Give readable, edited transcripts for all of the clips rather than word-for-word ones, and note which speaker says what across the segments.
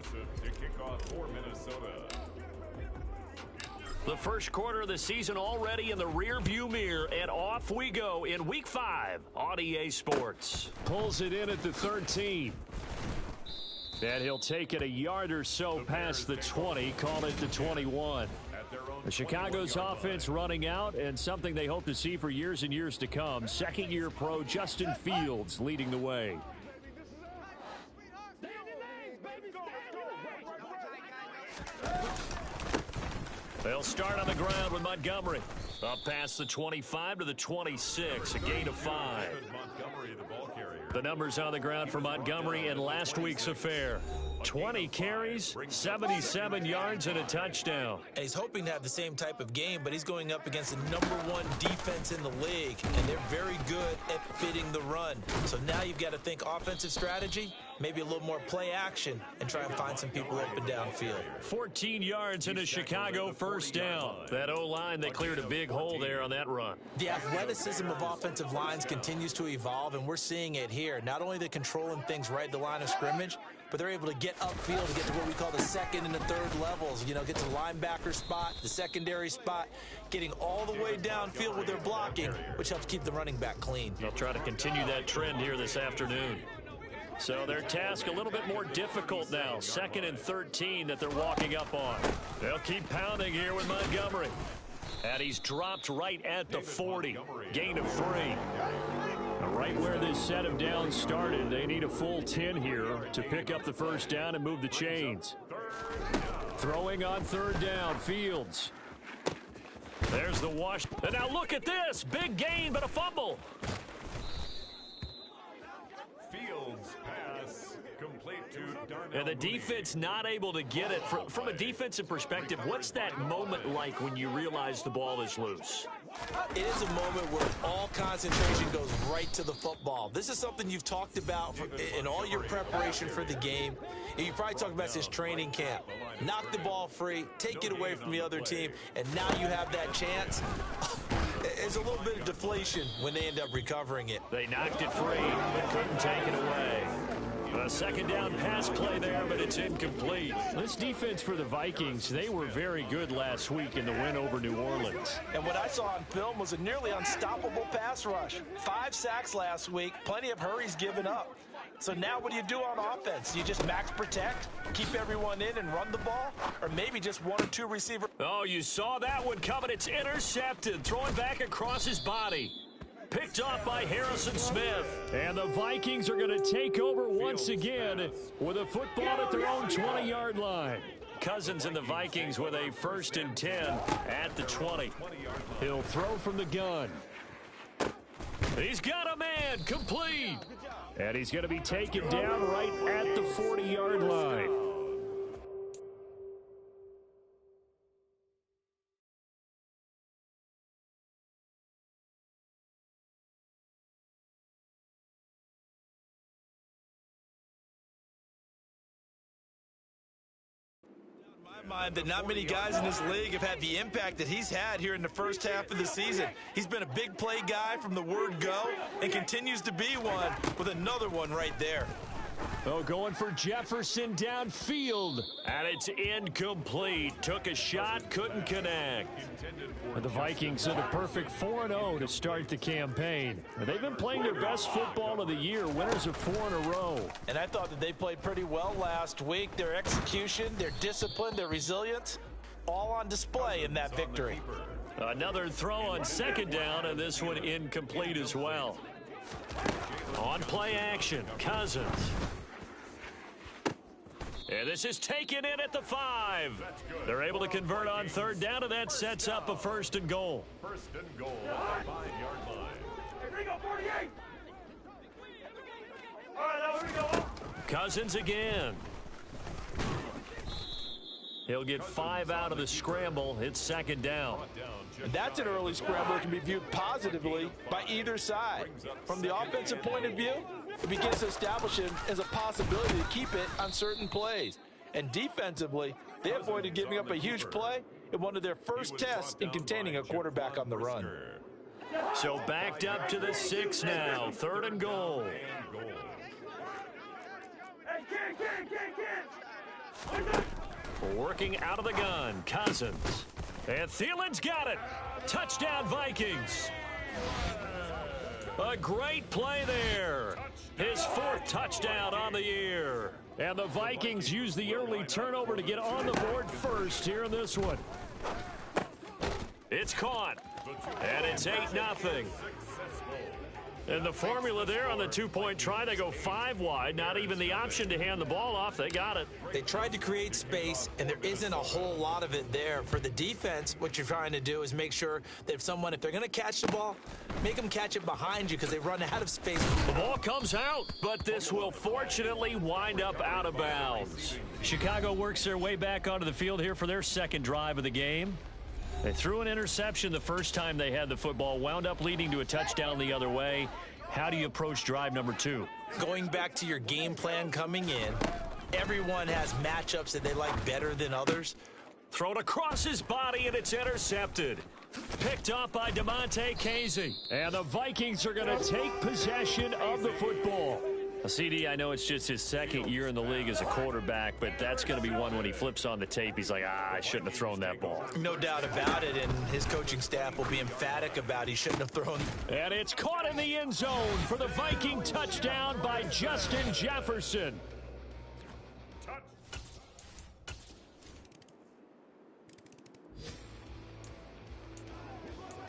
Speaker 1: Joseph to kick off for Minnesota.
Speaker 2: The first quarter of the season already in the rearview mirror, and off we go in Week 5 on EA Sports.
Speaker 3: Pulls it in at the 13. And he'll take it a yard or so past the 20, call it the 21. The Chicago's offense running out, and something they hope to see for years and years to come. Second-year pro Justin Fields leading the way.
Speaker 2: They'll start on the ground with Montgomery. Up past the 25 to the 26, a gain of 5. The numbers on the ground for Montgomery in last week's affair. 20 carries, 77 yards, and a touchdown.
Speaker 4: And he's hoping to have the same type of game, but he's going up against the #1 defense in the league, and they're very good at fitting the run. So now you've got to think offensive strategy, maybe a little more play action, and try and find some people open downfield.
Speaker 2: 14 yards and a Chicago first down. That O-line, they cleared a big hole there on that run.
Speaker 4: The athleticism of offensive lines continues to evolve, and we're seeing it here. Not only are they controlling things right at the line of scrimmage, but they're able to get upfield to get to what we call the second and the third levels. You know, get to the linebacker spot, the secondary spot, getting all the way downfield with their blocking, which helps keep the running back clean.
Speaker 2: They'll try to continue that trend here this afternoon. So their task a little bit more difficult now. 2nd and 13 that they're walking up on. They'll keep pounding here with Montgomery. And he's dropped right at the 40. Gain of 3.
Speaker 3: Right where this set of downs started, they need a full 10 here to pick up the first down and move the chains. Throwing on 3rd down, Fields.
Speaker 2: There's the wash. And now look at this. Big gain, but a fumble.
Speaker 1: Fields pass complete to Darnell.
Speaker 2: And the defense not able to get it. From a defensive perspective, what's that moment like when you realize the ball is loose?
Speaker 4: It is a moment where all concentration goes right to the football. This is something you've talked about in all your preparation for the game. And you probably talked about since training camp. Knock the ball free, take it away from the other team, and now you have that chance. There's a little bit of deflation when they end up recovering it.
Speaker 2: They knocked it free, but couldn't take it away. A 2nd down pass play there, but it's incomplete.
Speaker 3: This defense for the Vikings, they were very good last week in the win over New Orleans.
Speaker 4: And what I saw on film was a nearly unstoppable pass rush. 5 sacks last week, plenty of hurries given up. So now what do you do on offense? You just max protect, keep everyone in and run the ball? Or maybe just 1 or 2 receivers?
Speaker 2: Oh, you saw that one coming. It's intercepted, throwing back across his body. Picked off by Harrison Smith.
Speaker 3: And the Vikings are going to take over once again with a football at their own 20-yard line.
Speaker 2: Cousins and the Vikings with a 1st and 10 at the 20.
Speaker 3: He'll throw from the gun.
Speaker 2: He's got a man, complete.
Speaker 3: And he's going to be taken down right at the 40-yard line.
Speaker 4: Mind that not many guys in this league have had the impact that he's had here in the first half of the season. He's been a big play guy from the word go and continues to be one with another one right there.
Speaker 3: Oh, going for Jefferson downfield.
Speaker 2: And it's incomplete. Took a shot, couldn't connect.
Speaker 3: The Vikings are the perfect 4-0 to start the campaign. They've been playing their best football of the year, winners of 4 in a row.
Speaker 4: And I thought that they played pretty well last week. Their execution, their discipline, their resilience, all on display in that victory.
Speaker 2: Another throw on 2nd down, and this one incomplete as well. On play action, Cousins. And this is taken in at the 5. They're able to convert on 3rd down, and that sets up a 1st and goal.
Speaker 1: 1st and goal at the 5-yard line.
Speaker 2: Cousins again. He'll get 5 out of the scramble. It's 2nd down.
Speaker 4: And that's an early scramble that can be viewed positively by either side. From the offensive point of view, it begins to establish it as a possibility to keep it on certain plays. And defensively, they avoided giving up a huge play in one of their first tests in containing a quarterback on the run.
Speaker 2: So backed up to the 6 now. 3rd and goal. Working out of the gun, Cousins. And Thielen's got it. Touchdown, Vikings. A great play there. His fourth touchdown on the year. And the Vikings use the early turnover to get on the board first here in this one. It's caught. And it's 8-0. And the formula there on the two-point try, they go 5 wide. Not even the option to hand the ball off. They got it.
Speaker 4: They tried to create space, and there isn't a whole lot of it there. For the defense, what you're trying to do is make sure that if they're going to catch the ball, make them catch it behind you because they run out of space.
Speaker 2: The ball comes out, but this will fortunately wind up out of bounds. Chicago works their way back onto the field here for their second drive of the game. They threw an interception the first time they had the football, wound up leading to a touchdown the other way. How do you approach drive number 2?
Speaker 4: Going back to your game plan coming in, everyone has matchups that they like better than others.
Speaker 2: Thrown across his body, and it's intercepted. Picked up by DeMonte Casey. And the Vikings are going to take possession of the football. CD, I know it's just his second year in the league as a quarterback, but that's going to be one when he flips on the tape. He's like, I shouldn't have thrown that ball.
Speaker 4: No doubt about it, and his coaching staff will be emphatic about he shouldn't have thrown.
Speaker 2: And it's caught in the end zone for the Viking touchdown by Justin Jefferson.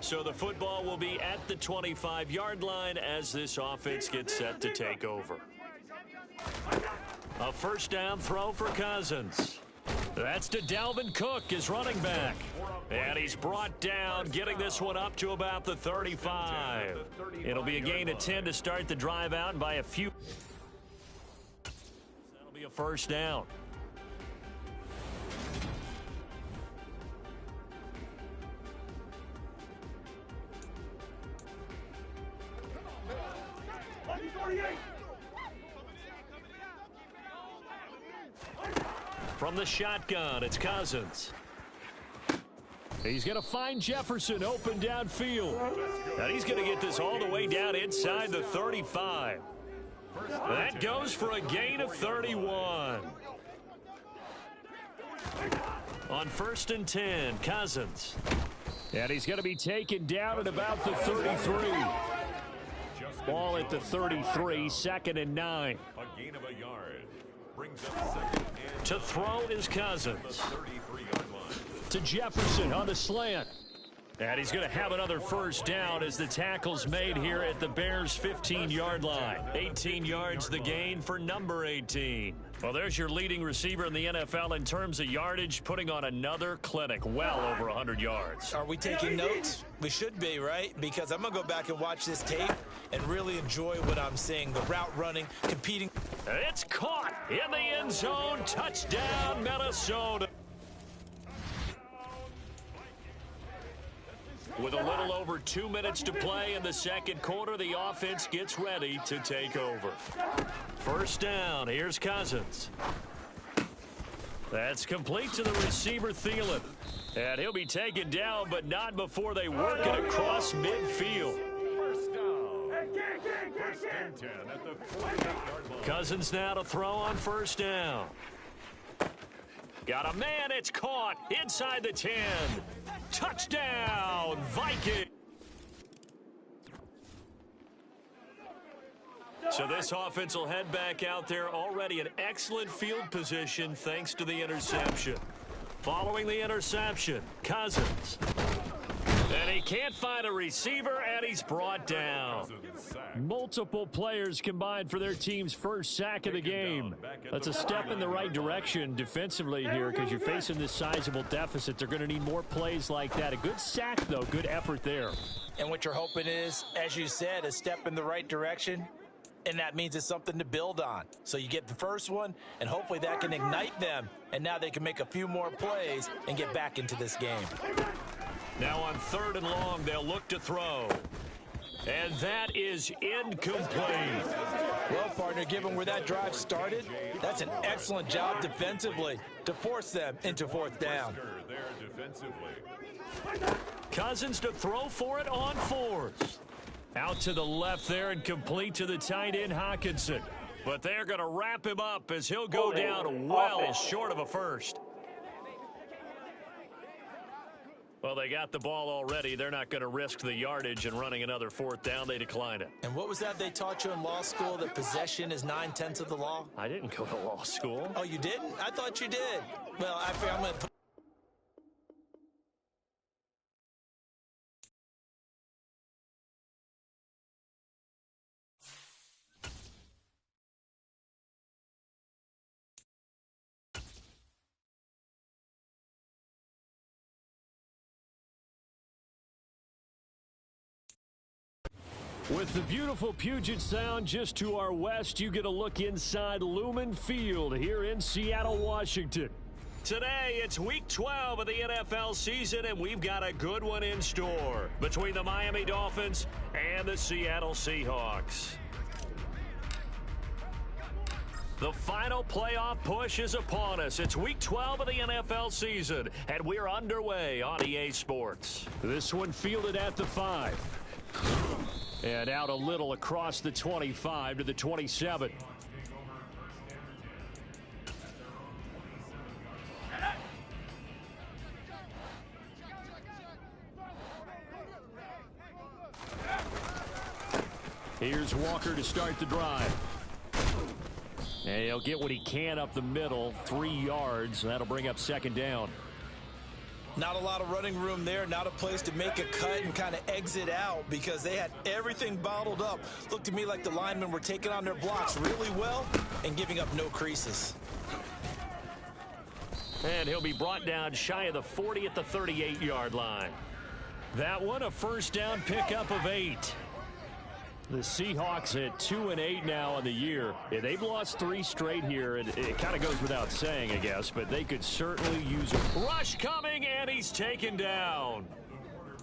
Speaker 2: So the football will be at the 25-yard line as this offense gets set to take over. A first down throw for Cousins. That's to Dalvin Cook, his running back. And he's brought down, getting this one up to about the 35. It'll be a gain of 10 to start the drive out by a few. That'll be a first down. From the shotgun, it's Cousins. He's going to find Jefferson open downfield. And he's going to get this all the way down inside the 35. That goes for a gain of 31. On 1st and 10, Cousins. And he's going to be taken down at about the 33. Ball at the 33, 2nd and 9.
Speaker 1: A gain of a yard. Brings up second and
Speaker 2: to throw is Cousins.
Speaker 1: 33-yard line.
Speaker 2: To Jefferson on the slant. And he's going to have another first down as the tackle's made here at the Bears' 15-yard line. 18 yards the gain for number 18. Well, there's your leading receiver in the NFL in terms of yardage, putting on another clinic, well over 100 yards.
Speaker 4: Are we taking notes? We should be, right? Because I'm going to go back and watch this tape and really enjoy what I'm seeing. The route running, competing.
Speaker 2: It's caught in the end zone. Touchdown, Minnesota. With a little over 2 minutes to play in the second quarter, the offense gets ready to take over. First down, here's Cousins. That's complete to the receiver, Thielen. And he'll be taken down, but not before they work it across midfield.
Speaker 1: First down. First and 10 at the 48-yard line.
Speaker 2: Cousins now to throw on first down. Got a man, it's caught inside the 10. Touchdown, Viking. So this offense will head back out there, already in excellent field position thanks to the interception. Following the interception, Cousins. And he can't find a receiver, and he's brought down. Multiple players combined for their team's first sack of the game. That's a step in the right direction defensively here because you're facing this sizable deficit. They're going to need more plays like that. A good sack, though. Good effort there.
Speaker 4: And what you're hoping is, as you said, a step in the right direction. And that means it's something to build on. So you get the first one, and hopefully that can ignite them. And now they can make a few more plays and get back into this game.
Speaker 2: Now on 3rd and long, they'll look to throw. And that is incomplete.
Speaker 4: Well, partner, given where that drive started, that's an excellent job defensively to force them into 4th down.
Speaker 2: Cousins to throw for it on 4th. Out to the left there and complete to the tight end, Hawkinson. But they're going to wrap him up as he'll go down well short of a first. Well, they got the ball already. They're not going to risk the yardage and running another fourth down. They declined it.
Speaker 4: And what was that they taught you in law school, that possession is 9/10 of the law?
Speaker 2: I didn't go to law school.
Speaker 4: Oh, you didn't? I thought you did. Well, I'm going to...
Speaker 3: With the beautiful Puget Sound just to our west, you get a look inside Lumen Field here in Seattle, Washington.
Speaker 2: Today, it's Week 12 of the NFL season, and we've got a good one in store between the Miami Dolphins and the Seattle Seahawks. The final playoff push is upon us. It's Week 12 of the NFL season, and we're underway on EA Sports.
Speaker 3: This one fielded at the 5. And out a little across the 25 to the 27. Here's Walker to start the drive. And he'll get what he can up the middle, 3 yards. That'll bring up second down.
Speaker 4: Not a lot of running room there, not a place to make a cut and kind of exit out because they had everything bottled up. Looked to me like the linemen were taking on their blocks really well and giving up no creases.
Speaker 2: And he'll be brought down shy of the 40 at the 38-yard line.
Speaker 3: That one, a first down pickup of 8. The Seahawks at 2-8 now on the year. Yeah, they've lost 3 straight here, and it kind of goes without saying, I guess, but they could certainly use a
Speaker 2: rush coming, and he's taken down.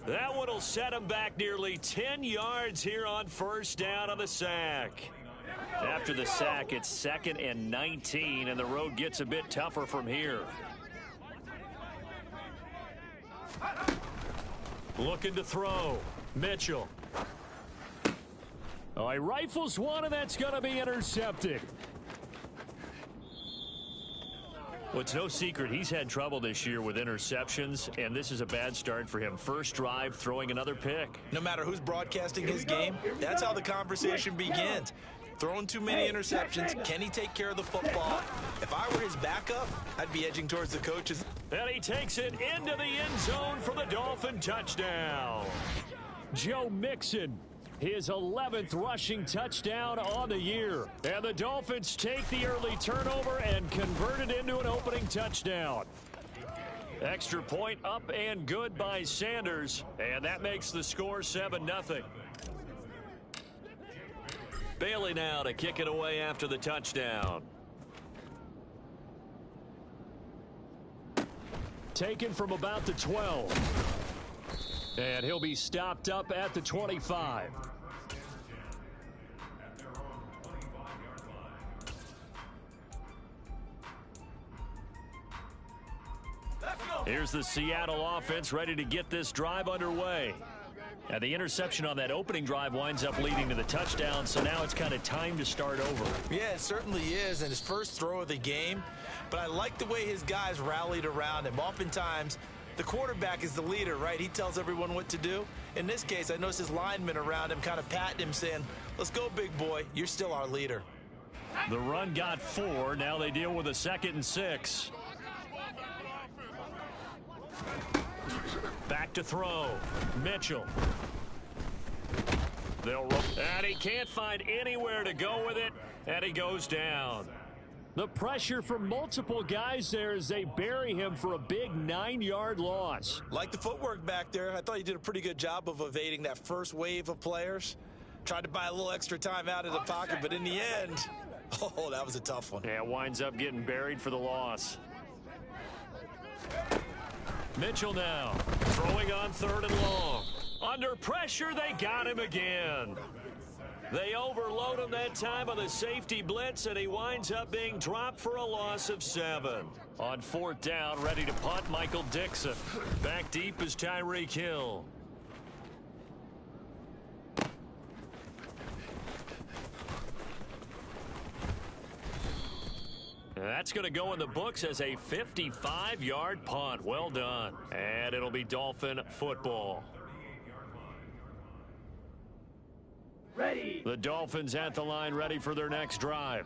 Speaker 2: That one will set him back nearly 10 yards here on first down on the sack. After the sack, it's 2nd and 19, and the road gets a bit tougher from here. Looking to throw. Mitchell.
Speaker 3: Oh, he rifles one, and that's going to be intercepted.
Speaker 2: Well, it's no secret he's had trouble this year with interceptions, and this is a bad start for him. First drive, throwing another pick.
Speaker 4: No matter who's broadcasting his game, that's how the conversation begins. Throwing too many interceptions. Can he take care of the football? If I were his backup, I'd be edging towards the coaches.
Speaker 2: And he takes it into the end zone for the Dolphin touchdown.
Speaker 3: Joe Mixon. His 11th rushing touchdown on the year. And the Dolphins take the early turnover and convert it into an opening touchdown.
Speaker 2: Extra point up and good by Sanders. And that makes the score 7-0. Bailey now to kick it away after the touchdown.
Speaker 3: Taken from about the 12. And he'll be stopped up at the 25.
Speaker 2: Here's the Seattle offense ready to get this drive underway. And the interception on that opening drive winds up leading to the touchdown, so now it's kind of time to start over.
Speaker 4: Yeah, it certainly is, and his first throw of the game. But I like the way his guys rallied around him. Oftentimes, the quarterback is the leader, right? He tells everyone what to do. In this case, I noticed his linemen around him kind of patting him, saying, let's go, big boy. You're still our leader.
Speaker 2: The run got 4. Now they deal with a 2nd and 6. Back to throw. Mitchell. They'll roll. And he can't find anywhere to go with it, and he goes down.
Speaker 3: The pressure from multiple guys there as they bury him for a big 9-yard loss.
Speaker 4: Like the footwork back there, I thought he did a pretty good job of evading that first wave of players. Tried to buy a little extra time out of the pocket, but in the end, oh, that was a tough one.
Speaker 2: Yeah, winds up getting buried for the loss. Mitchell now throwing on 3rd and long. Under pressure, they got him again. They overload him that time on the safety blitz, and he winds up being dropped for a loss of 7. On 4th down, ready to punt, Michael Dixon. Back deep is Tyreek Hill. That's going to go in the books as a 55-yard punt. Well done. And it'll be Dolphin football.
Speaker 3: Ready.
Speaker 2: The Dolphins at the line, ready for their next drive.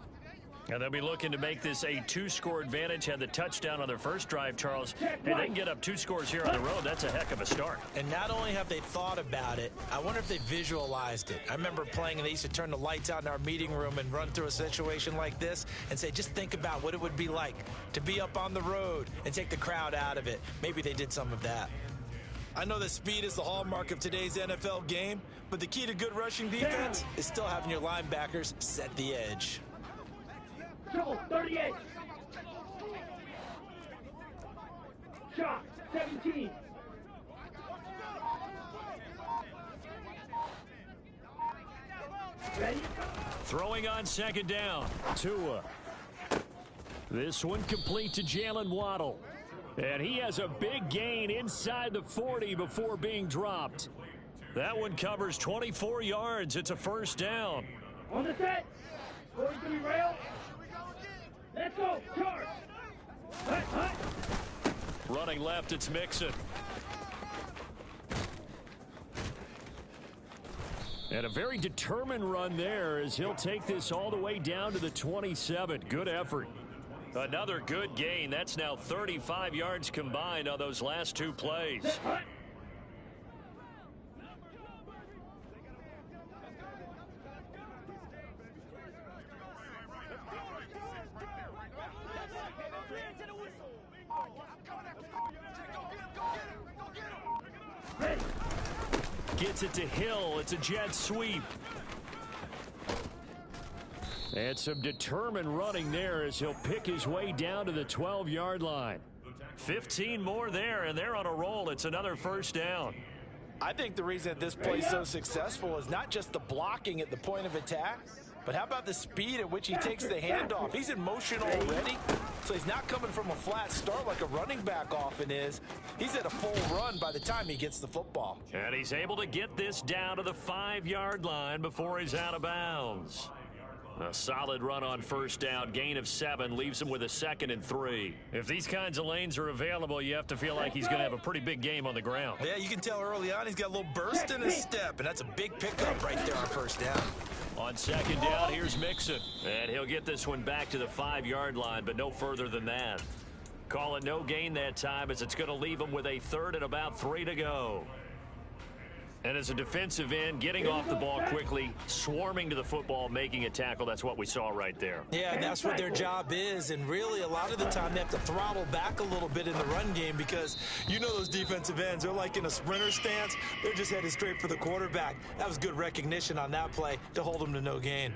Speaker 2: And they'll be looking to make this a 2-score advantage. Had the touchdown on their first drive, Charles. Hey, they can get up 2 scores here on the road. That's a heck of a start.
Speaker 4: And not only have they thought about it, I wonder if they visualized it. I remember playing, and they used to turn the lights out in our meeting room and run through a situation like this and say, just think about what it would be like to be up on the road and take the crowd out of it. Maybe they did some of that. I know that speed is the hallmark of today's NFL game, but the key to good rushing defense is still having your linebackers set the edge.
Speaker 3: 38. Shot 17. Ready?
Speaker 2: Throwing on second down.
Speaker 3: Tua. This one complete to Jalen Waddle. And he has a big gain inside the 40 before being dropped.
Speaker 2: That one covers 24 yards. It's a first down.
Speaker 3: On the set. Going to be rail. Let's go. Charge. Hut.
Speaker 2: Running left, it's Mixon.
Speaker 3: And a very determined run there as he'll take this all the way down to the 27. Good effort.
Speaker 2: Another good gain. That's now 35 yards combined on those last 2 plays.
Speaker 3: Gets it to Hill. It's a jet sweep. And some determined running there as he'll pick his way down to the 12-yard line.
Speaker 2: 15 more there, and they're on a roll. It's another first down.
Speaker 4: I think the reason that this play is so successful is not just the blocking at the point of attack, but how about the speed at which he takes the handoff? He's in motion already, so he's not coming from a flat start like a running back often is. He's at a full run by the time he gets the football.
Speaker 2: And he's able to get this down to the 5-yard line before he's out of bounds. A solid run on first down, gain of 7, leaves him with a 2nd and 3. If these kinds of lanes are available, you have to feel like he's going to have a pretty big game on the ground.
Speaker 4: Yeah, you can tell early on he's got a little burst in his step, and that's a big pickup right there on first down.
Speaker 2: On second down, here's Mixon. And he'll get this one back to the 5-yard line, but no further than that. Call it no gain that time as it's going to leave him with a 3rd and about 3 to go. And as a defensive end, getting off the ball quickly, swarming to the football, making a tackle, that's what we saw right there.
Speaker 4: Yeah, and that's what their job is. And really, a lot of the time, they have to throttle back a little bit in the run game because you know those defensive ends, they're like in a sprinter stance. They're just headed straight for the quarterback. That was good recognition on that play to hold them to no gain.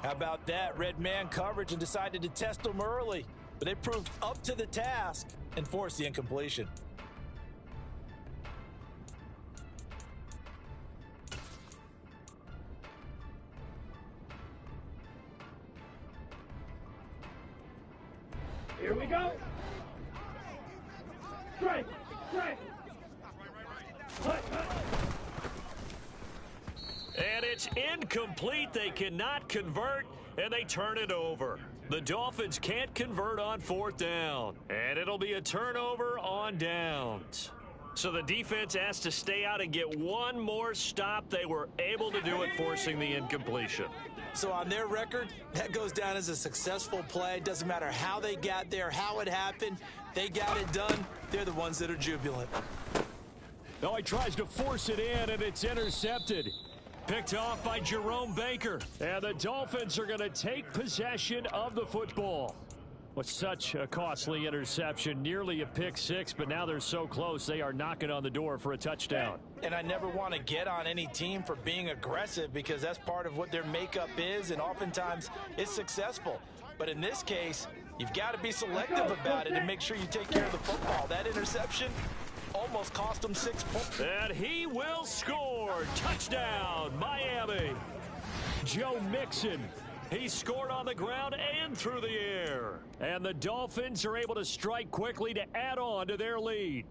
Speaker 4: How about that? Red man coverage and decided to test them early. But they proved up to the task and forced the incompletion.
Speaker 3: Here we go. Strike.
Speaker 2: And it's incomplete. They cannot convert, and they turn it over. The Dolphins can't convert on 4th down, and it'll be a turnover on downs. So the defense has to stay out and get one more stop. They were able to do it, forcing the incompletion.
Speaker 4: So on their record, that goes down as a successful play. Doesn't matter how they got there, how it happened. They got it done. They're the ones that are jubilant.
Speaker 3: Oh, he tries to force it in, and it's intercepted. Picked off by Jerome Baker. And the Dolphins are going to take possession of the football. With such a costly interception, nearly a pick 6, but now they're so close they are knocking on the door for a touchdown.
Speaker 4: And I never want to get on any team for being aggressive because that's part of what their makeup is, and oftentimes it's successful. But in this case, you've got to be selective about it and make sure you take care of the football. That interception almost cost them 6 points.
Speaker 2: And he will score. Touchdown, Miami.
Speaker 3: Joe Mixon.
Speaker 2: He scored on the ground and through the air.
Speaker 3: And the Dolphins are able to strike quickly to add on to their lead.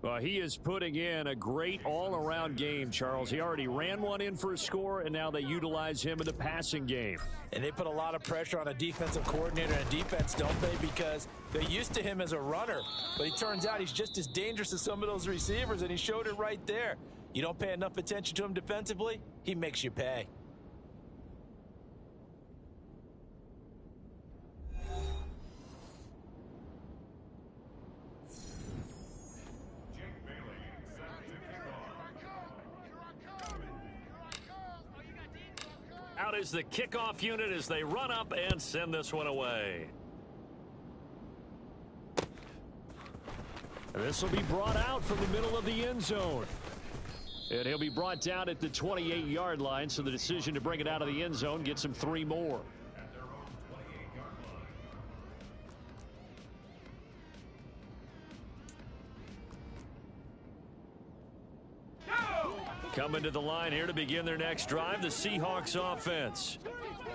Speaker 3: Well, he is putting in a great all-around game, Charles. He already ran one in for a score, and now they utilize him in the passing game.
Speaker 4: And they put a lot of pressure on a defensive coordinator and defense, don't they? Because they're used to him as a runner. But it turns out he's just as dangerous as some of those receivers, and he showed it right there. You don't pay enough attention to him defensively, he makes you pay.
Speaker 2: Out is the kickoff unit as they run up and send this one away.
Speaker 3: And this will be brought out from the middle of the end zone. And he'll be brought down at the 28-yard line, so the decision to bring it out of the end zone gets him 3 more. Coming to the line here to begin their next drive, the Seahawks offense.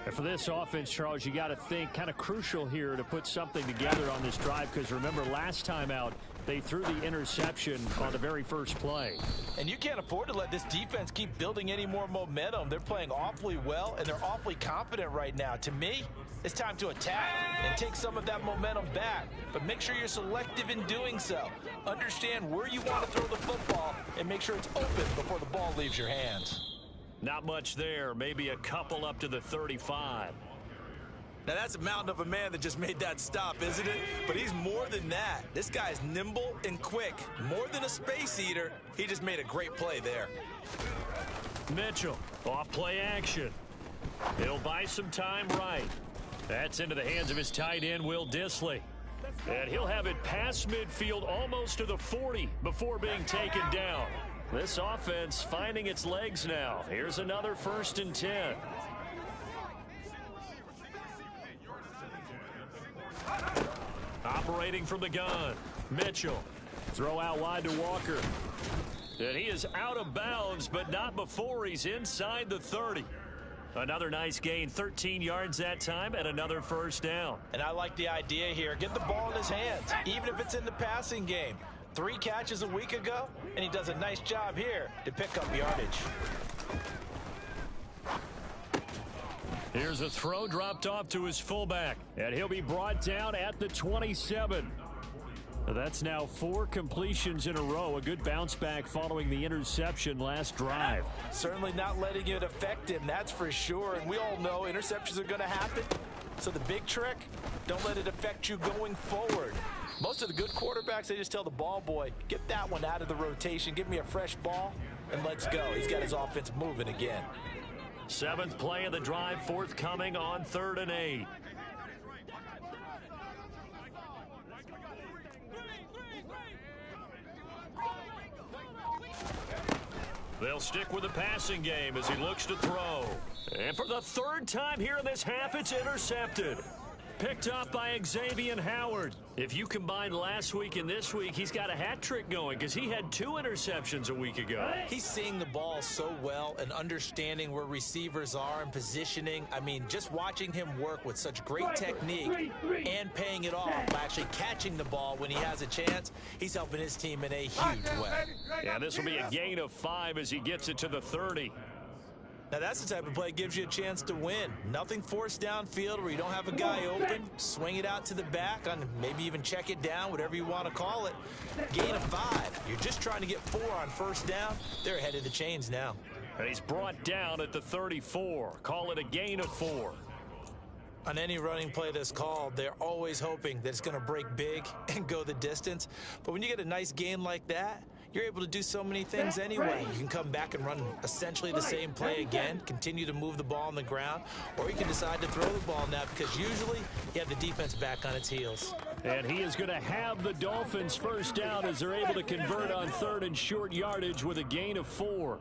Speaker 3: And for this offense, Charles, you got to think kind of crucial here to put something together on this drive, because remember last time out, they threw the interception on the very first play.
Speaker 4: And you can't afford to let this defense keep building any more momentum. They're playing awfully well, and they're awfully confident right now. To me, it's time to attack and take some of that momentum back. But make sure you're selective in doing so. Understand where you want to throw the football and make sure it's open before the ball leaves your hands.
Speaker 2: Not much there. Maybe a couple up to the 35.
Speaker 4: Now, that's a mountain of a man that just made that stop, isn't it? But he's more than that. This guy's nimble and quick. More than a space eater, he just made a great play there.
Speaker 2: Mitchell, off play action. He'll buy some time right. That's into the hands of his tight end, Will Dissly. And he'll have it past midfield almost to the 40 before being taken down. This offense finding its legs now. Here's another 1st and 10. Operating from the gun, Mitchell. Throw out wide to Walker. And he is out of bounds, but not before he's inside the 30. Another nice gain, 13 yards that time, and another 1st down.
Speaker 4: And I like the idea here. Get the ball in his hands, even if it's in the passing game. 3 catches a week ago, and he does a nice job here to pick up yardage.
Speaker 2: Here's a throw dropped off to his fullback, and he'll be brought down at the 27. That's now 4 completions in a row. A good bounce back following the interception last drive.
Speaker 4: Certainly not letting it affect him, that's for sure. And we all know interceptions are going to happen. So the big trick, don't let it affect you going forward. Most of the good quarterbacks, they just tell the ball boy, get that one out of the rotation, give me a fresh ball, and let's go. He's got his offense moving again.
Speaker 2: 7th play of the drive forthcoming on 3rd and 8. They'll stick with the passing game as he looks to throw. And for the 3rd time here in this half, it's intercepted. Picked up by Xavier Howard. If you combine last week and this week, he's got a hat trick going because he had 2 interceptions a week ago.
Speaker 4: He's seeing the ball so well and understanding where receivers are and positioning. I mean, just watching him work with such great technique and paying it off by actually catching the ball when he has a chance, he's helping his team in a huge way.
Speaker 2: Yeah, this will be a gain of 5 as he gets it to the 30.
Speaker 4: Now, that's the type of play that gives you a chance to win. Nothing forced downfield where you don't have a guy open. Swing it out to the back, on maybe even check it down, whatever you want to call it. Gain of 5. You're just trying to get 4 on 1st down. They're ahead of the chains now.
Speaker 2: And he's brought down at the 34. Call it a gain of 4.
Speaker 4: On any running play that's called, they're always hoping that it's going to break big and go the distance. But when you get a nice gain like that, you're able to do so many things anyway. You can come back and run essentially the same play again, continue to move the ball on the ground, or you can decide to throw the ball now because usually you have the defense back on its heels.
Speaker 3: And he is going to have the Dolphins 1st down as they're able to convert on 3rd and short yardage with a gain of 4.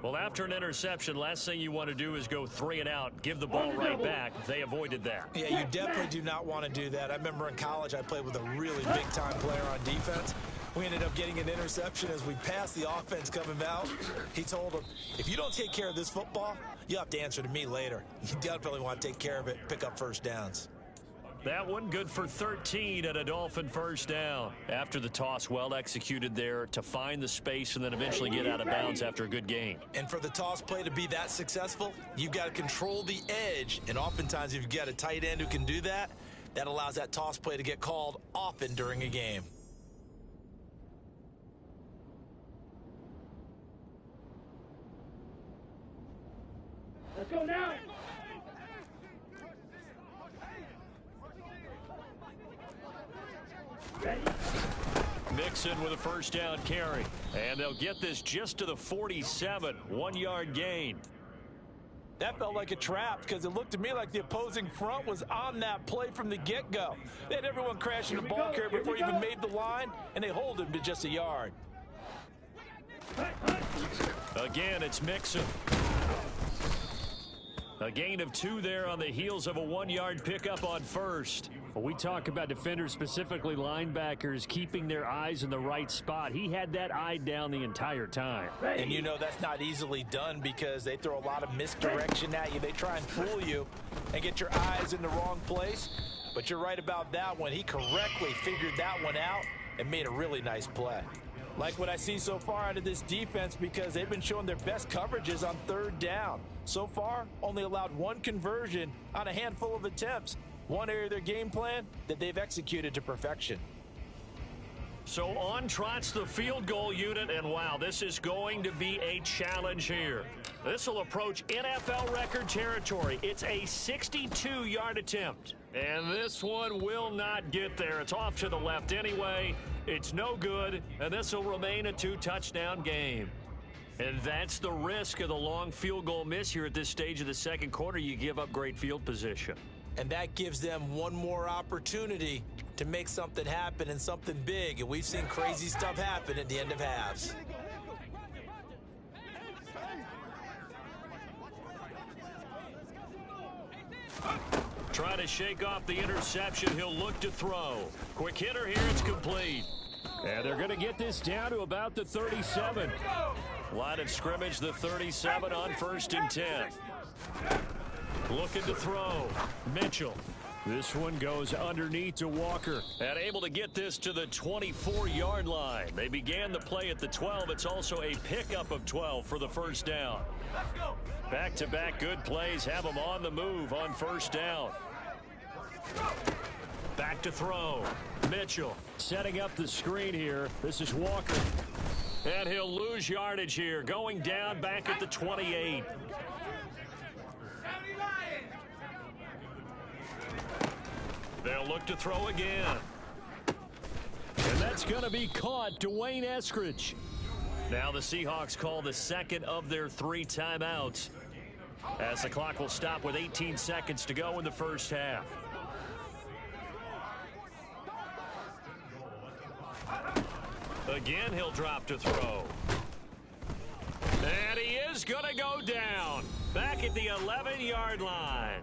Speaker 2: Well, after an interception, last thing you want to do is go 3 and out, give the ball right back. They avoided that.
Speaker 4: Yeah, you definitely do not want to do that. I remember in college I played with a really big-time player on defense. We ended up getting an interception as we passed the offense coming out. He told him, if you don't take care of this football, you'll have to answer to me later. You definitely want to take care of it, pick up 1st downs.
Speaker 2: That one good for 13 and a Dolphin first down. After the toss, well executed there to find the space and then eventually get out of bounds after a good gain.
Speaker 4: And for the toss play to be that successful, you've got to control the edge. And oftentimes, if you've got a tight end who can do that, that allows that toss play to get called often during a game.
Speaker 5: Let's go now. Ready?
Speaker 2: Mixon with a first down carry. And they'll get this just to the 47. 1-yard gain.
Speaker 4: That felt like a trap because it looked to me like the opposing front was on that play from the get-go. They had everyone crashing the ball carrier before he even made the line, and they hold him to just a yard.
Speaker 2: Again, it's Mixon. A gain of 2 there on the heels of a 1-yard pickup on first.
Speaker 3: When we talk about defenders, specifically linebackers, keeping their eyes in the right spot, he had that eye down the entire time.
Speaker 4: And you know that's not easily done because they throw a lot of misdirection at you. They try and fool you and get your eyes in the wrong place. But you're right about that one. He correctly figured that one out and made a really nice play. Like what I see so far out of this defense because they've been showing their best coverages on third down. So far, only allowed 1 conversion on a handful of attempts. One area of their game plan that they've executed to perfection.
Speaker 2: So on trots the field goal unit, and wow, this is going to be a challenge here. This will approach NFL record territory. It's a 62-yard attempt. And this one will not get there. It's off to the left anyway. It's no good, and this will remain a 2-touchdown game. And that's the risk of the long field goal miss here at this stage of the second quarter. You give up great field position.
Speaker 4: And that gives them one more opportunity to make something happen and something big. And we've seen crazy stuff happen at the end of halves.
Speaker 2: Trying to shake off the interception. He'll look to throw. Quick hitter here. It's complete.
Speaker 3: And they're going to get this down to about the 37.
Speaker 2: Line of scrimmage, the 37 on 1st and 10. Looking to throw. Mitchell.
Speaker 3: This one goes underneath to Walker.
Speaker 2: And able to get this to the 24-yard line. They began the play at the 12. It's also a pickup of 12 for the first down. Back-to-back good plays have them on the move on first down. Back to throw. Mitchell
Speaker 3: setting up the screen here. This is Walker.
Speaker 2: And he'll lose yardage here. Going down back at the 28. They'll look to throw again.
Speaker 3: And that's going to be caught. Dwayne Eskridge.
Speaker 2: Now the Seahawks call the second of their 3 timeouts, as the clock will stop with 18 seconds to go in the first half. Again, he'll drop to throw. And he is going to go down. Back at the 11-yard line.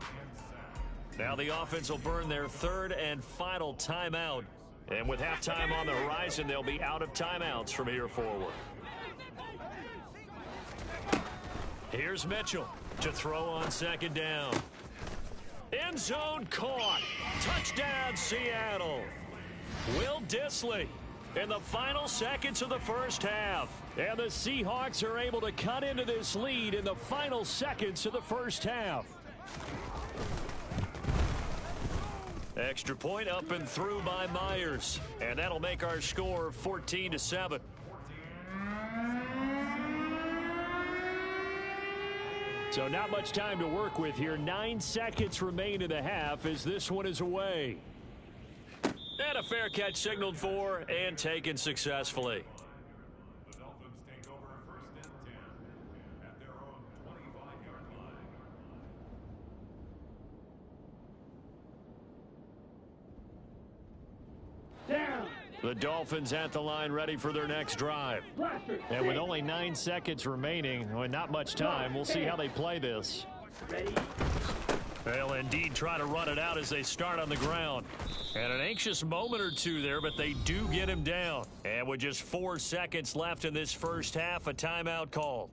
Speaker 2: Now the offense will burn their 3rd and final timeout. And with halftime on the horizon, they'll be out of timeouts from here forward. Here's Mitchell to throw on 2nd down. End zone caught. Touchdown, Seattle. Will Dissly in the final seconds of the first half.
Speaker 3: And the Seahawks are able to cut into this lead in the final seconds of the first half.
Speaker 2: Extra point up and through by Myers. And that'll make our score 14-7.
Speaker 3: So not much time to work with here. 9 seconds remain in the half as this one is away.
Speaker 2: And a fair catch signaled for and taken successfully.
Speaker 1: The Dolphins take over 1st and 10 at their own 25-yard line.
Speaker 5: Down.
Speaker 3: The Dolphins at the line ready for their next drive. And with only 9 seconds remaining, well, not much time, we'll see how they play this.
Speaker 5: Ready?
Speaker 2: They'll indeed try to run it out as they start on the ground. And an anxious moment or two there, but they do get him down. And with just 4 seconds left in this first half, a timeout called.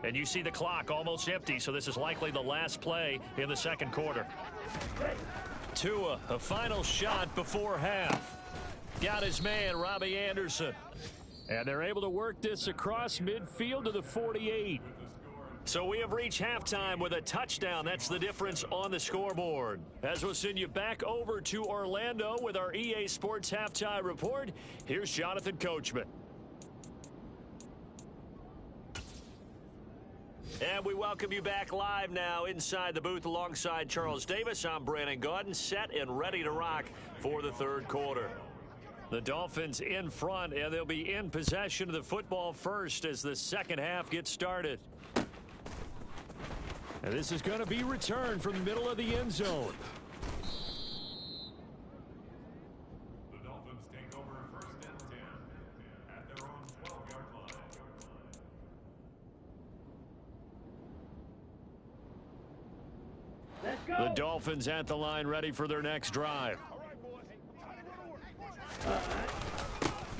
Speaker 2: And you see the clock almost empty, so this is likely the last play in the second quarter. Tua, a final shot before half. Got his man, Robbie Anderson. And they're able to work this across midfield to the 48. So we have reached halftime with a touchdown. That's the difference on the scoreboard. As we'll send you back over to Orlando with our EA Sports Halftime Report, here's Jonathan Coachman. And we welcome you back live now inside the booth alongside Charles Davis. I'm Brandon Gaudin, set and ready to rock for the third quarter. The Dolphins in front, and they'll be in possession of the football first as the second half gets started. And this is going to be returned from the middle of the end zone.
Speaker 1: The Dolphins take over first and 10 at their own 12-yard line.
Speaker 5: Let's go.
Speaker 3: The Dolphins at the line ready for their next drive.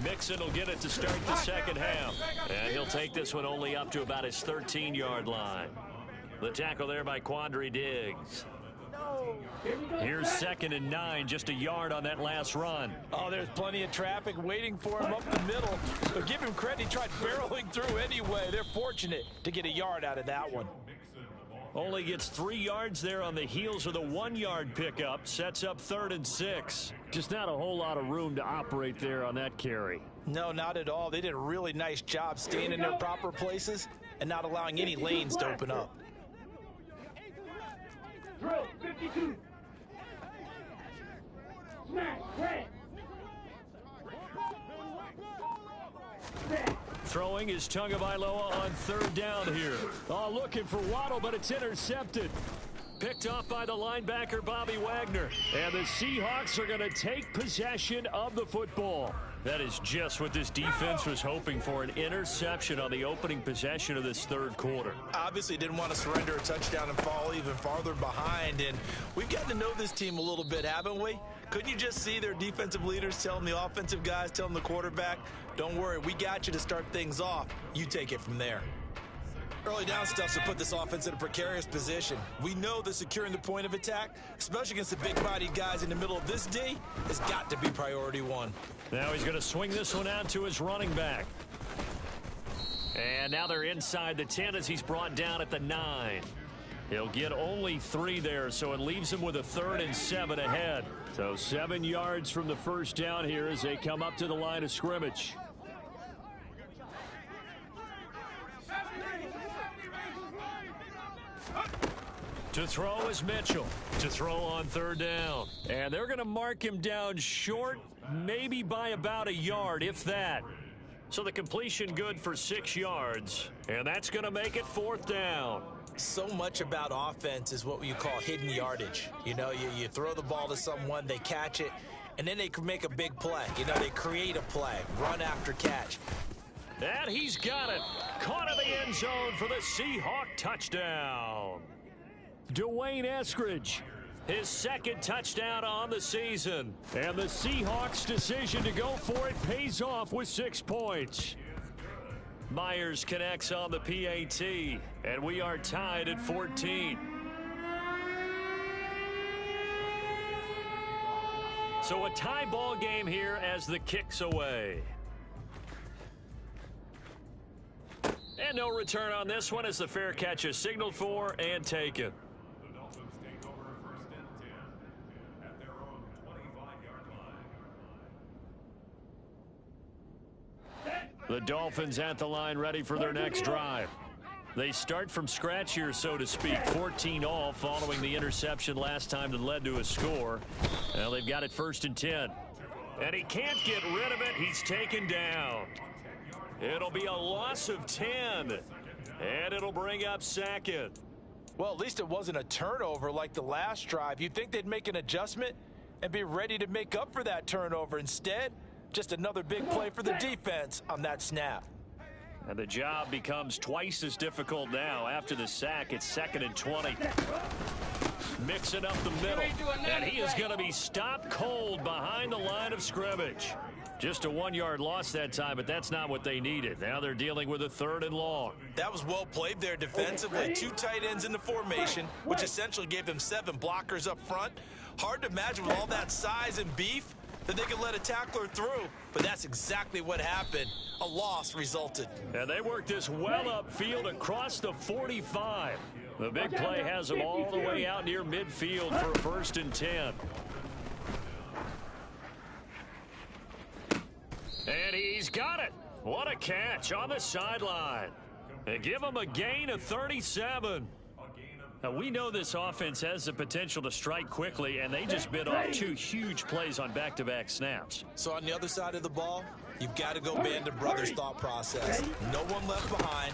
Speaker 2: Mixon will get it to start the second half. And he'll take this one only up to about his 13-yard line. The tackle there by Quandre Diggs. Here's 2nd and 9, just a yard on that last run.
Speaker 4: Oh, there's plenty of traffic waiting for him up the middle. But give him credit, he tried barreling through anyway. They're fortunate to get a yard out of that one.
Speaker 2: Only gets 3 yards there on the heels of the 1-yard pickup. Sets up 3rd and 6.
Speaker 3: Just not a whole lot of room to operate there on that carry.
Speaker 4: No, not at all. They did a really nice job staying in their proper places and not allowing any lanes to open up.
Speaker 5: Drill 52. Smash, red.
Speaker 2: Throwing is Tagovailoa on 3rd down here.
Speaker 3: Oh, looking for Waddle, but it's intercepted.
Speaker 2: Picked off by the linebacker, Bobby Wagner.
Speaker 3: And the Seahawks are going to take possession of the football.
Speaker 2: That is just what this defense was hoping for, an interception on the opening possession of this third quarter.
Speaker 4: Obviously didn't want to surrender a touchdown and fall even farther behind. And we've gotten to know this team a little bit, haven't we? Couldn't you just see their defensive leaders telling the offensive guys, telling the quarterback, don't worry, we got you to start things off. You take it from there. Early down stuff to put this offense in a precarious position. We know that securing the point of attack, especially against the big-bodied guys in the middle of this D, has got to be priority one.
Speaker 2: Now he's going to swing this one out to his running back. And now they're inside the 10 as he's brought down at the 9. He'll get only 3 there, so it leaves him with a 3rd and 7 ahead.
Speaker 3: So 7 yards from the first down here as they come up to the line of scrimmage.
Speaker 2: To throw is Mitchell. To throw on 3rd down.
Speaker 3: And they're going to mark him down short, maybe by about a yard, if that.
Speaker 2: So the completion good for 6 yards. And that's going to make it 4th down.
Speaker 4: So much about offense is what you call hidden yardage. You know, you throw the ball to someone, they catch it, and then they can make a big play. You know, they create a play, run after catch.
Speaker 2: And he's got it. Caught in the end zone for the Seahawk touchdown.
Speaker 3: Dwayne Eskridge,
Speaker 2: his 2nd touchdown on the season.
Speaker 3: And the Seahawks' decision to go for it pays off with 6 points.
Speaker 2: Myers connects on the PAT, and we are tied at 14. So a tie ball game here as the kick's away. And no return on this one as the fair catch is signaled for and taken.
Speaker 1: The Dolphins take over first and 10 at their own 25-yard line.
Speaker 3: The Dolphins at the line ready for their next drive.
Speaker 2: They start from scratch here, so to speak. 14 all following the interception last time that led to a score. Well, they've got it 1st and 10. And he can't get rid of it. He's taken down. It'll be a loss of 10. And it'll bring up 2nd.
Speaker 4: Well, at least it wasn't a turnover like the last drive. You'd think they'd make an adjustment and be ready to make up for that turnover. Instead, just another big play for the defense on that snap.
Speaker 2: And the job becomes twice as difficult now. After the sack, it's 2nd and 20. Mixing up the middle. And he is going to be stopped cold behind the line of scrimmage.
Speaker 3: Just a 1-yard loss that time, but that's not what they needed. Now they're dealing with a 3rd and long.
Speaker 4: That was well played there defensively. 2 tight ends in the formation, which essentially gave them 7 blockers up front. Hard to imagine with all that size and beef that they could let a tackler through, but that's exactly what happened. A loss resulted.
Speaker 3: And they worked this well upfield across the 45. The big play has them all the way out near midfield for a 1st and 10. And he's got it. What a catch on the sideline. They give him a gain of 37. Now, we know this offense has the potential to strike quickly, and they just bit off 2 huge plays on back-to-back snaps.
Speaker 4: So on the other side of the ball, you've got to go band of brothers thought process. No one left behind,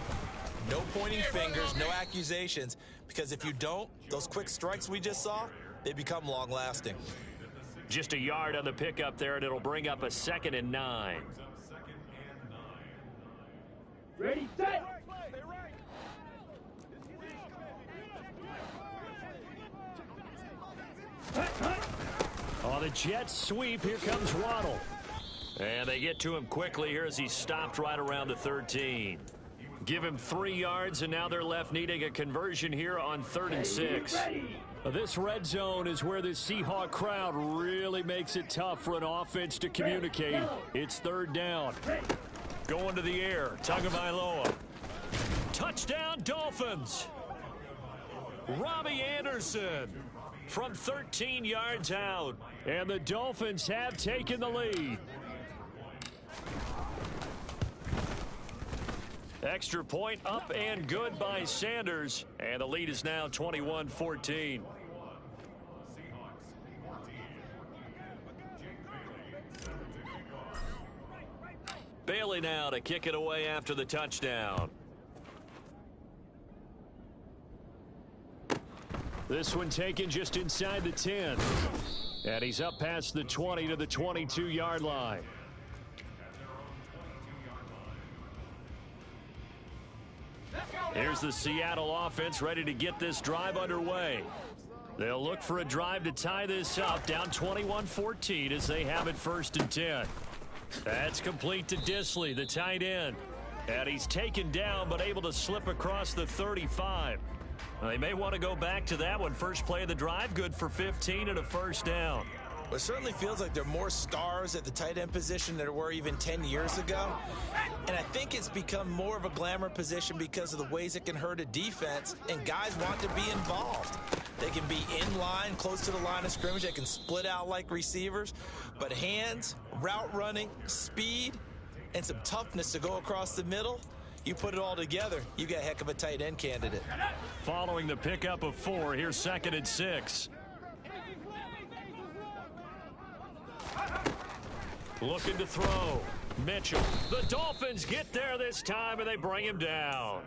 Speaker 4: no pointing fingers, no accusations, because if you don't, those quick strikes we just saw, they become long-lasting.
Speaker 3: Just a yard on the pickup there, and it'll bring up a 2nd and 9.
Speaker 5: Ready, set.
Speaker 3: On the jet sweep, here comes Waddle. And they get to him quickly here as he stopped right around the 13. Give him 3 yards, and now they're left needing a conversion here on 3rd and 6. This red zone is where the Seahawk crowd really makes it tough for an offense to communicate. It's 3rd down. Going to the air, Tagovailoa. Touchdown, Dolphins. Robbie Anderson from 13 yards out. And the Dolphins have taken the lead. Extra point up and good by Sanders. And the lead is now 21-14. Bailey now to kick it away after the touchdown. This one taken just inside the 10. And he's up past the 20 to the 22-yard line. Here's the Seattle offense ready to get this drive underway. They'll look for a drive to tie this up, down 21-14 as they have it 1st and 10. That's complete to Disley, the tight end. And he's taken down but able to slip across the 35. They may want to go back to that one. First play of the drive, good for 15 and a 1st down.
Speaker 4: Well, it certainly feels like there are more stars at the tight end position than there were even 10 years ago. And I think it's become more of a glamour position because of the ways it can hurt a defense, and guys want to be involved. They can be in line, close to the line of scrimmage. They can split out like receivers. But hands, route running, speed, and some toughness to go across the middle, you put it all together, you got a heck of a tight end candidate.
Speaker 3: Following the pickup of 4, here's 2nd and 6. Looking to throw. Mitchell. The Dolphins get there this time, and they bring him down.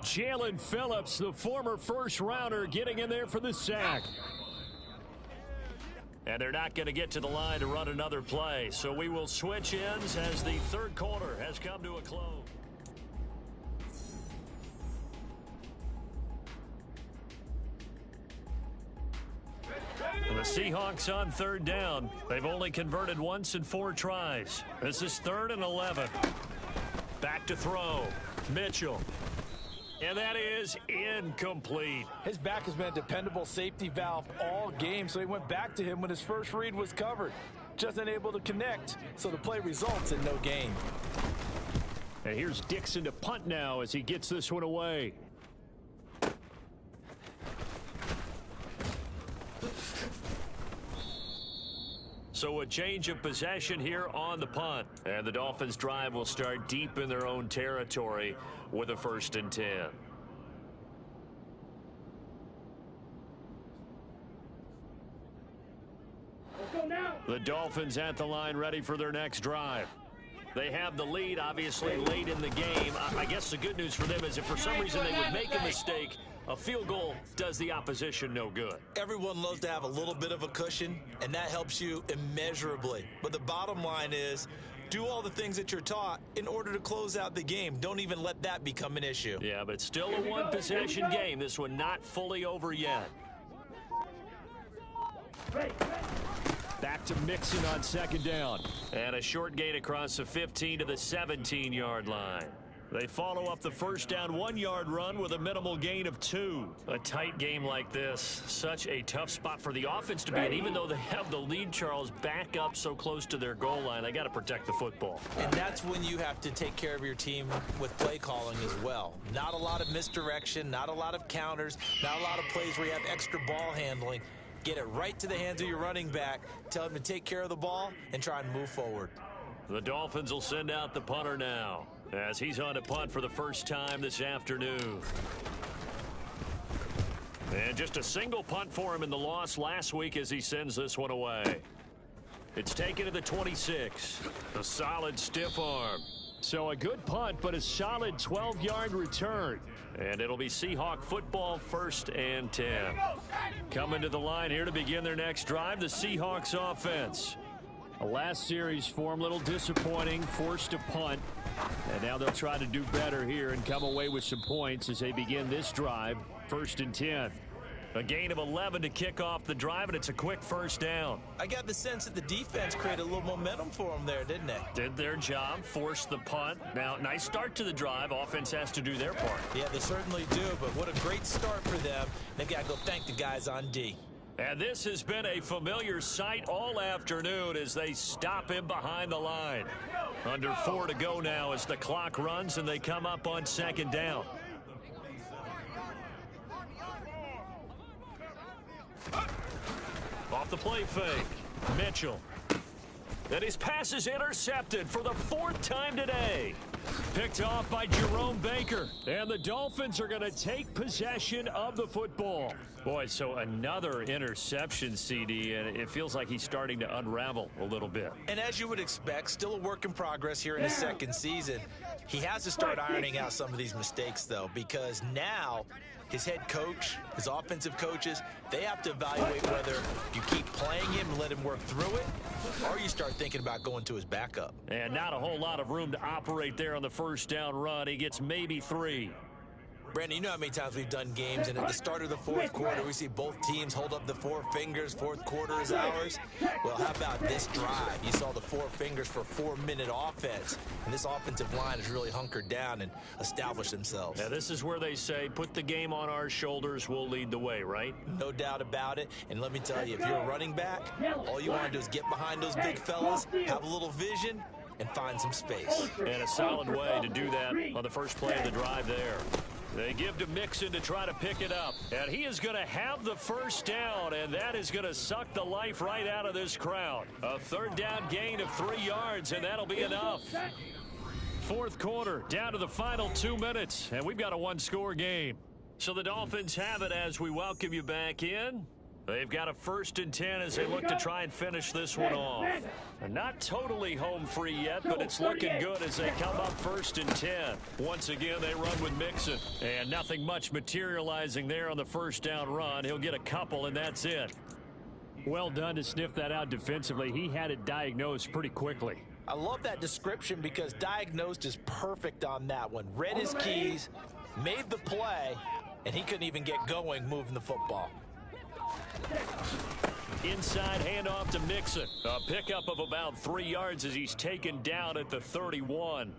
Speaker 3: Jalen Phillips, the former first-rounder, getting in there for the sack. And they're not going to get to the line to run another play. So we will switch ends as the 3rd quarter has come to a close. The Seahawks on 3rd down. They've only converted once in 4 tries. This is 3rd and 11. Back to throw. Mitchell. And that is incomplete.
Speaker 6: His back has been a dependable safety valve all game, so he went back to him when his first read was covered. Just unable to connect, so the play results in no gain.
Speaker 3: And here's Dixon to punt now as he gets this one away. So a change of possession here on the punt. And the Dolphins drive will start deep in their own territory with a 1st and 10.
Speaker 5: Let's go now.
Speaker 3: The Dolphins at the line ready for their next drive. They have the lead, obviously, late in the game. I guess the good news for them is if for some reason they would make a mistake, a field goal does the opposition no good.
Speaker 4: Everyone loves to have a little bit of a cushion, and that helps you immeasurably. But the bottom line is, do all the things that you're taught in order to close out the game. Don't even let that become an issue.
Speaker 3: Yeah, but it's still a one-possession game. This one not fully over yet. Back to Mixon on second down.
Speaker 2: And a short gain across the 15 to the 17-yard line. They follow up the first down 1-yard run with a minimal gain of 2. A tight game like this, such a tough spot for the offense to be in. Even though they have the lead, Charles, back up so close to their goal line, they got to protect the football.
Speaker 4: And that's when you have to take care of your team with play calling as well. Not a lot of misdirection, not a lot of counters, not a lot of plays where you have extra ball handling. Get it right to the hands of your running back, tell him to take care of the ball, and try and move forward.
Speaker 2: The Dolphins will send out the punter now, as he's on to punt for the first time this afternoon. And just a single punt for him in the loss last week as he sends this one away. It's taken to the 26. A solid stiff arm.
Speaker 3: So a good punt, but a solid 12-yard return.
Speaker 2: And it'll be Seahawk football, 1st and 10. Coming to the line here to begin their next drive, the Seahawks offense.
Speaker 3: A last series form, a little disappointing, forced to punt. And now they'll try to do better here and come away with some points as they begin this drive, 1st and 10.
Speaker 2: A gain of 11 to kick off the drive, and it's a quick first down.
Speaker 4: I got the sense that the defense created a little momentum for them there, didn't they?
Speaker 2: Did their job, forced the punt. Now, nice start to the drive. Offense has to do their part.
Speaker 4: Yeah, they certainly do, but what a great start for them. They've got to go thank the guys on D.
Speaker 2: And this has been a familiar sight all afternoon as they stop him behind the line. Under 4 to go now as the clock runs and they come up on second down. Off the play fake, Mitchell. And his pass is intercepted for the 4th time today.
Speaker 3: Picked off by Jerome Baker. And the Dolphins are going to take possession of the football.
Speaker 2: Boy, so another interception, CD, and it feels like he's starting to unravel a little bit.
Speaker 4: And as you would expect, still a work in progress here in his second season. He has to start ironing out some of these mistakes, though, because now his head coach, his offensive coaches, they have to evaluate whether you keep playing him and let him work through it, or you start thinking about going to his backup.
Speaker 2: And not a whole lot of room to operate there on the first down run. He gets maybe 3.
Speaker 4: Brandon, you know how many times we've done games, and at the start of the 4th quarter, we see both teams hold up the 4 fingers, 4th quarter is ours. Well, how about this drive? You saw the 4 fingers for 4-minute offense, and this offensive line has really hunkered down and established themselves.
Speaker 2: Now, this is where they say, put the game on our shoulders, we'll lead the way, right?
Speaker 4: No doubt about it, and let me tell you, if you're a running back, all you want to do is get behind those big fellas, have a little vision, and find some space.
Speaker 2: And a solid way to do that on the first play of the drive there. They give to Mixon to try to pick it up. And he is going to have the first down, and that is going to suck the life right out of this crowd. A 3rd down gain of 3 yards, and that'll be enough. 4th quarter, down to the final 2 minutes, and we've got a 1-score game. So the Dolphins have it as we welcome you back in. They've got a 1st and 10 as they look to try and finish this one off. And not totally home free yet, but it's looking good as they come up 1st and 10. Once again, they run with Mixon. And nothing much materializing there on the first down run. He'll get a couple, and that's it.
Speaker 3: Well done to sniff that out defensively. He had it diagnosed pretty quickly.
Speaker 4: I love that description because diagnosed is perfect on that one. Read his keys, made the play, and he couldn't even get going moving the football.
Speaker 2: Inside handoff to Mixon. A pickup of about 3 yards as he's taken down at the 31.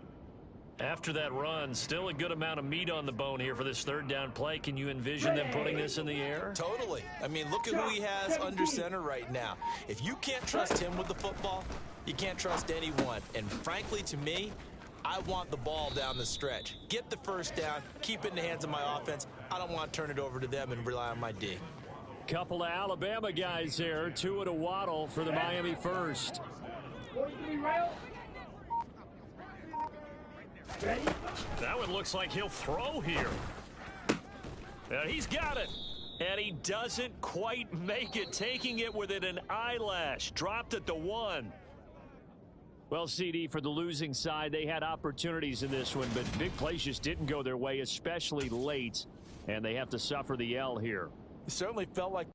Speaker 2: After that run, still a good amount of meat on the bone here for this 3rd down play. Can you envision them putting this in the air?
Speaker 4: Totally. I mean, look at who he has under center right now. If you can't trust him with the football, you can't trust anyone. And frankly, to me, I want the ball down the stretch. Get the first down, keep it in the hands of my offense. I don't want to turn it over to them and rely on my D.
Speaker 3: Couple of Alabama guys there. 2 at a waddle for the Miami first.
Speaker 2: That one looks like he'll throw here. And he's got it. And he doesn't quite make it, taking it within an eyelash. Dropped at the 1.
Speaker 3: Well, CD, for the losing side, they had opportunities in this one, but big plays just didn't go their way, especially late, and they have to suffer the L here.
Speaker 4: It certainly felt like